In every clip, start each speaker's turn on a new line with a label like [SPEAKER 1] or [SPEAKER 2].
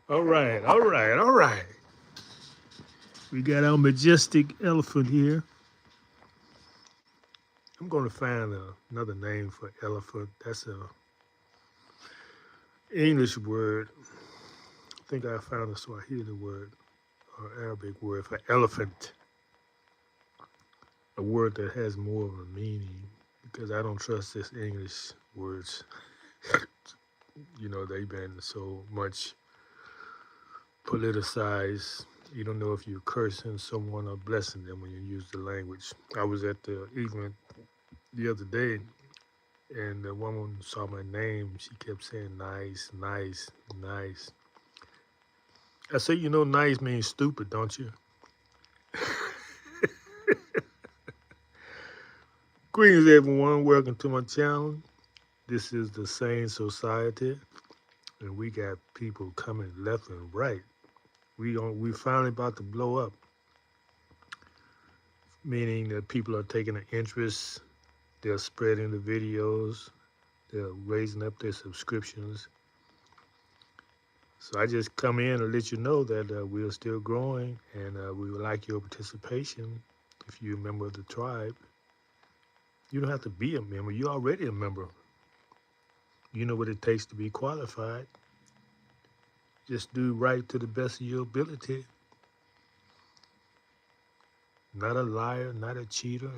[SPEAKER 1] All right, all right, all right. We got our majestic elephant here. I'm going to find another name for elephant. That's a English word. I think I found a Swahili word or Arabic word for elephant, a word that has more of a meaning because I don't trust this English words. They've been so much politicized. You don't know if you're cursing someone or blessing them when you use the language. I was at the event the other day, and the woman saw my name. She kept saying nice, nice, nice. I said, nice means stupid, don't you? Greetings, everyone. Welcome to my channel. This is the Sane Society, and we got people coming left and right. We finally about to blow up, meaning that people are taking an interest. They're spreading the videos. They're raising up their subscriptions. So I just come in and let you know that we're still growing, and we would like your participation. If you're a member of the tribe, you don't have to be a member. You're already a member. You know what it takes to be qualified. Just do right to the best of your ability. Not a liar, not a cheater.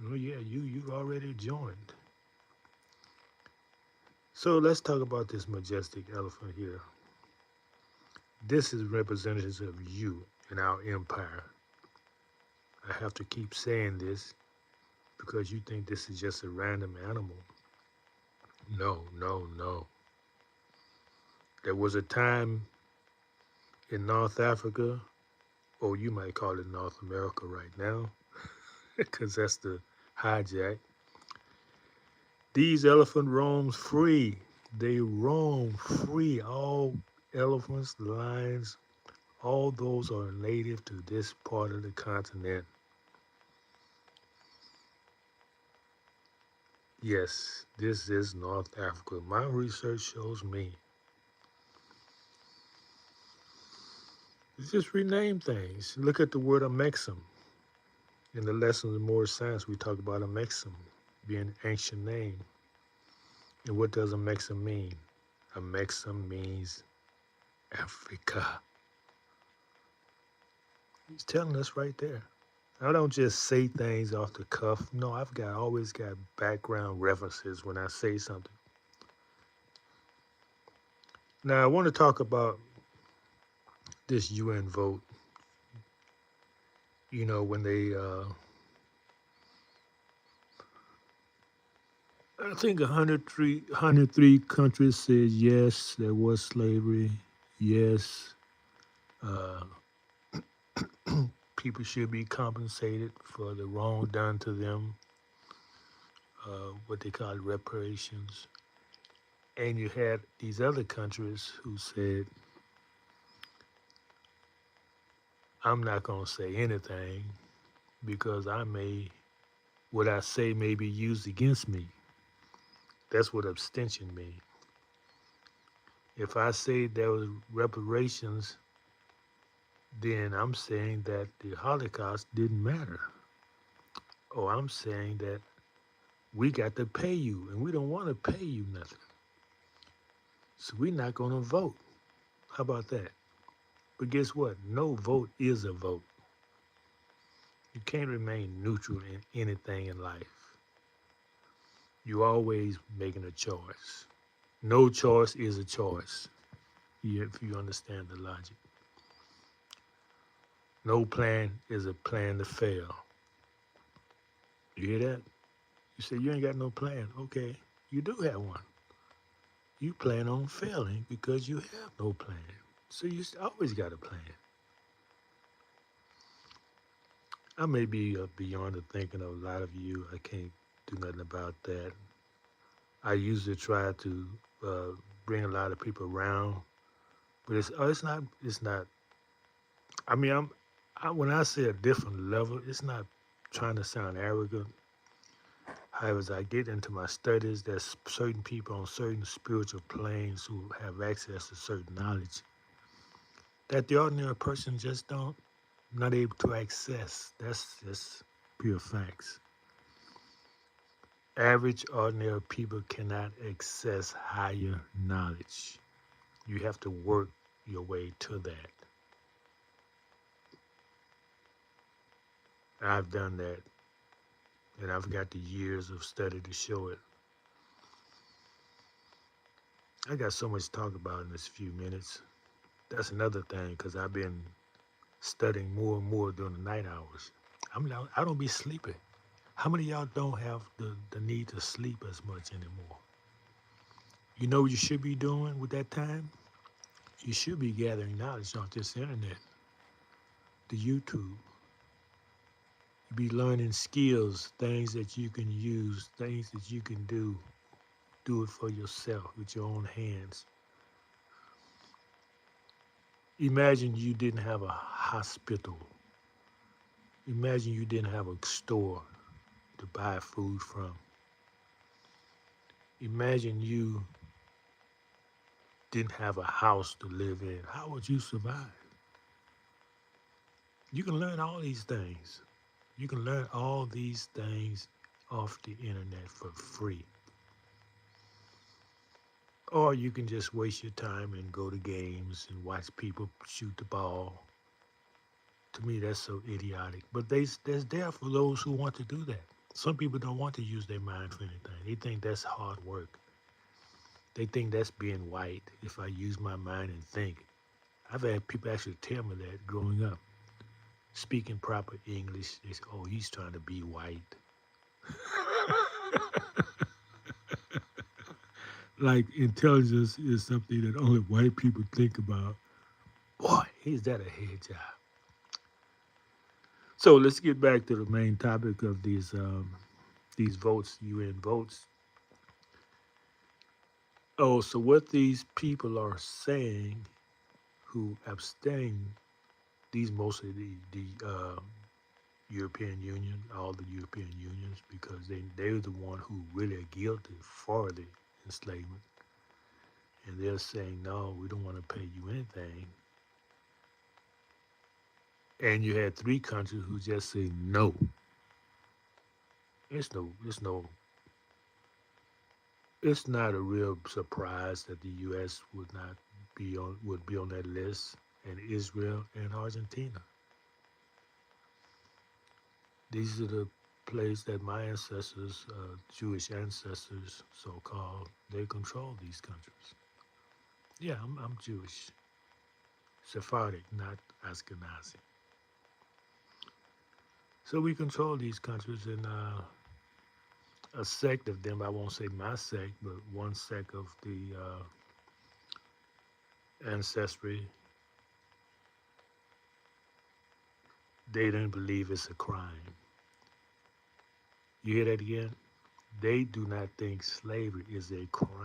[SPEAKER 1] Oh yeah, you already joined. So let's talk about this majestic elephant here. This is representatives of you and our empire. I have to keep saying this because you think this is just a random animal. No, no, no. There was a time in North Africa, or you might call it North America right now, because that's the hijack. These elephant roams free. They roam free. All elephants, lions, all those are native to this part of the continent. Yes, this is North Africa. My research shows me. Just rename things. Look at the word amexum. In the lessons of more science, we talk about amexum being an ancient name. And what does amexum mean? Amexum means Africa. He's telling us right there. I don't just say things off the cuff. No, always got background references when I say something. Now I want to talk about this UN vote. When I think 103 countries said yes, there was slavery. Yes, uh, people should be compensated for the wrong done to them, what they call reparations. And you had these other countries who said, I'm not going to say anything because what I say may be used against me. That's what abstention means. If I say there was reparations, then I'm saying that the Holocaust didn't matter. Or I'm saying that we got to pay you and we don't want to pay you nothing. So we're not going to vote. How about that? But guess what? No vote is a vote. You can't remain neutral in anything in life. You're always making a choice. No choice is a choice, if you understand the logic. No plan is a plan to fail. You hear that? You say you ain't got no plan. Okay, you do have one. You plan on failing because you have no plan. So you always got a plan. I may be beyond the thinking of a lot of you. I can't do nothing about that. I usually try to uh, bring a lot of people around, but it's not. I mean, when I say a different level, it's not trying to sound arrogant. However, as I get into my studies, there's certain people on certain spiritual planes who have access to certain knowledge that the ordinary person just don't not able to access. That's just pure facts. Average ordinary people cannot access higher knowledge. You have to work your way to that. I've done that, and I've got the years of study to show it. I got so much to talk about in this few minutes. That's another thing, because I've been studying more and more during the night hours. I don't be sleeping. How many of y'all don't have the need to sleep as much anymore? You know what you should be doing with that time? You should be gathering knowledge on this internet, the YouTube. You be learning skills, things that you can use, things that you can do. Do it for yourself with your own hands. Imagine you didn't have a hospital. Imagine you didn't have a store to buy food from. Imagine you didn't have a house to live in. How would you survive? You can learn all these things. You can learn all these things off the internet for free. Or you can just waste your time and go to games and watch people shoot the ball. To me, that's so idiotic. But there's there for those who want to do that. Some people don't want to use their mind for anything. They think that's hard work. They think that's being white if I use my mind and think. I've had people actually tell me that growing up. Speaking proper English, they say, oh, he's trying to be white. Like intelligence is something that only white people think about. Boy, is that a head job. So let's get back to the main topic of these votes, UN votes. Oh, so what these people are saying who abstain, these mostly the European Union, all the European unions, because they're the one who really are guilty for the enslavement, and they're saying no, we don't want to pay you anything. And you had three countries who just say no. It's no, it's not a real surprise that the U.S. would be on that list, and Israel and Argentina. These are the places that my ancestors, Jewish ancestors, so-called, they control these countries. Yeah, I'm Jewish, Sephardic, not Ashkenazi. So we control these countries, and a sect of them, I won't say my sect, but one sect of the ancestry, they didn't believe it's a crime. You hear that again? They do not think slavery is a crime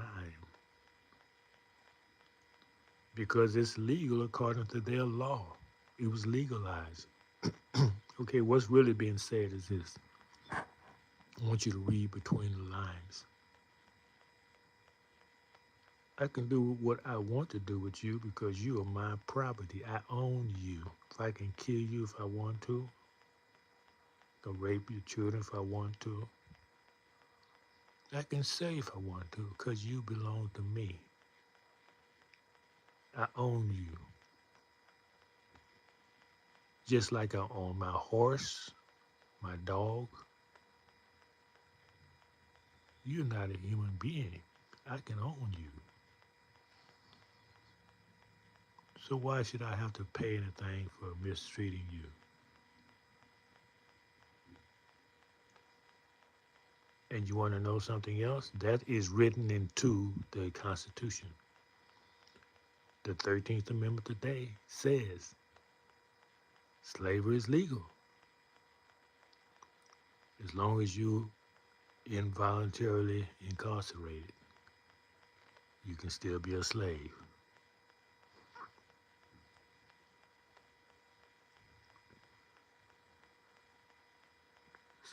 [SPEAKER 1] because it's legal according to their law. It was legalized. Okay, what's really being said is this. I want you to read between the lines. I can do what I want to do with you because you are my property. I own you. If I can kill you if I want to, I can rape your children if I want to. I can say if I want to because you belong to me. I own you. Just like I own my horse, my dog. You're not a human being. I can own you. So why should I have to pay anything for mistreating you? And you want to know something else? That is written into the Constitution. The 13th Amendment today says slavery is legal as long as you involuntarily incarcerated. You can still be a slave.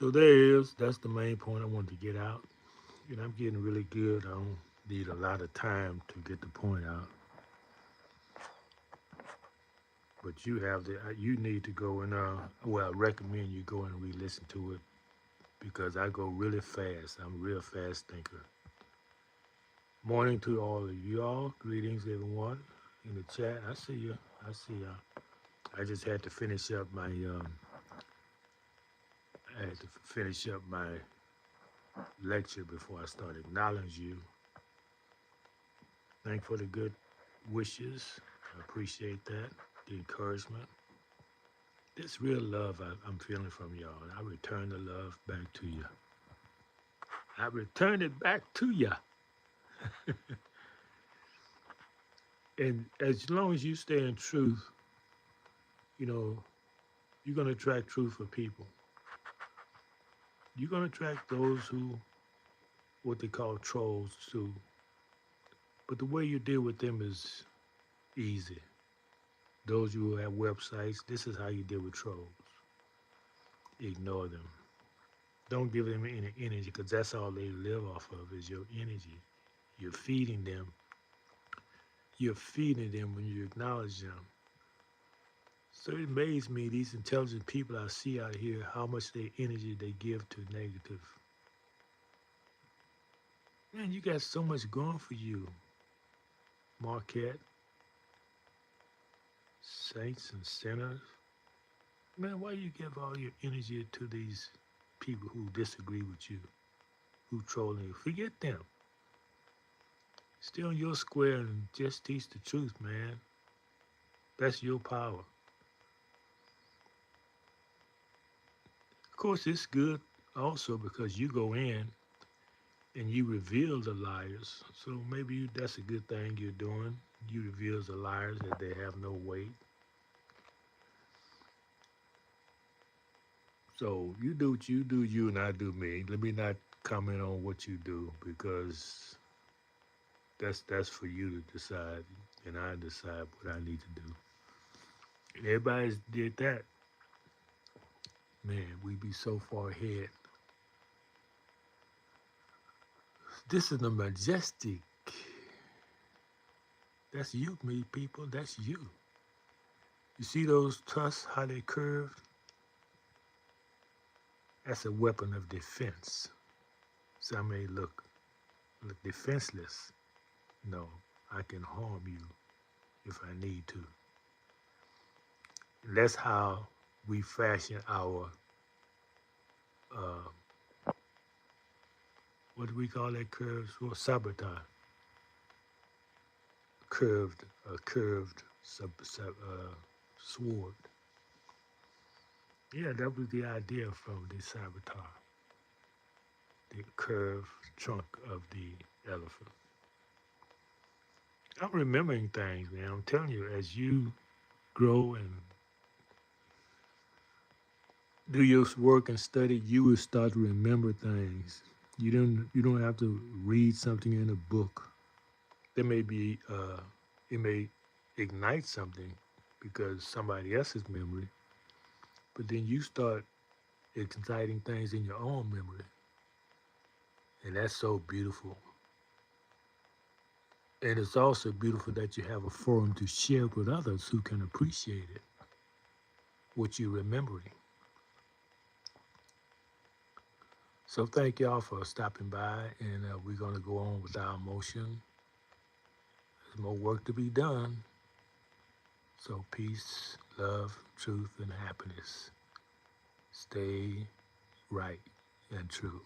[SPEAKER 1] So there is. That's the main point I wanted to get out. And I'm getting really good. I don't need a lot of time to get the point out. But you have the. You need to go and well, I recommend you go and re-listen to it because I go really fast. I'm a real fast thinker. Morning to all of you all. Greetings, everyone in the chat. I see you. I see you. I just had to finish up my. I had to finish up my lecture before I start acknowledging you. Thank for the good wishes. I appreciate that. The encouragement. This real love I'm feeling from y'all. I return the love back to you. I return it back to you. And as long as you stay in truth, you know, you're going to attract truth for people. You're going to attract those who, what they call trolls too. But the way you deal with them is easy. Those who have websites, this is how you deal with trolls. Ignore them. Don't give them any energy because that's all they live off of is your energy. You're feeding them. You're feeding them when you acknowledge them. So it amazes me, these intelligent people I see out here, how much their energy they give to negative. Man, you got so much going for you, Marquette, saints and sinners. Man, why you give all your energy to these people who disagree with you, who trolling you? Forget them. Stay on your square and just teach the truth, man. That's your power. Of course, it's good also because you go in and you reveal the liars. So maybe that's a good thing you're doing. You reveal the liars that they have no weight. So you do what you do, you and I do me. Let me not comment on what you do because that's for you to decide, and I decide what I need to do. And everybody's did that. Man, we be so far ahead. This is the majestic. That's you, me people. That's you. You see those tusks, how they curved? That's a weapon of defense. Some may look defenseless. No, I can harm you if I need to. And that's how we fashion our, what do we call that curves? Well, sabotage. A curved sword. Yeah, that was the idea from the sabotage. The curved trunk of the elephant. I'm remembering things, man. I'm telling you, as you grow and do your work and study, you will start to remember things. You don't have to read something in a book. There may be it may ignite something because somebody else's memory, but then you start exciting things in your own memory, and that's so beautiful. And it's also beautiful that you have a forum to share with others who can appreciate it, what you're remembering. So thank y'all for stopping by, and we're going to go on with our motion. There's more work to be done. So peace, love, truth, and happiness. Stay right and true.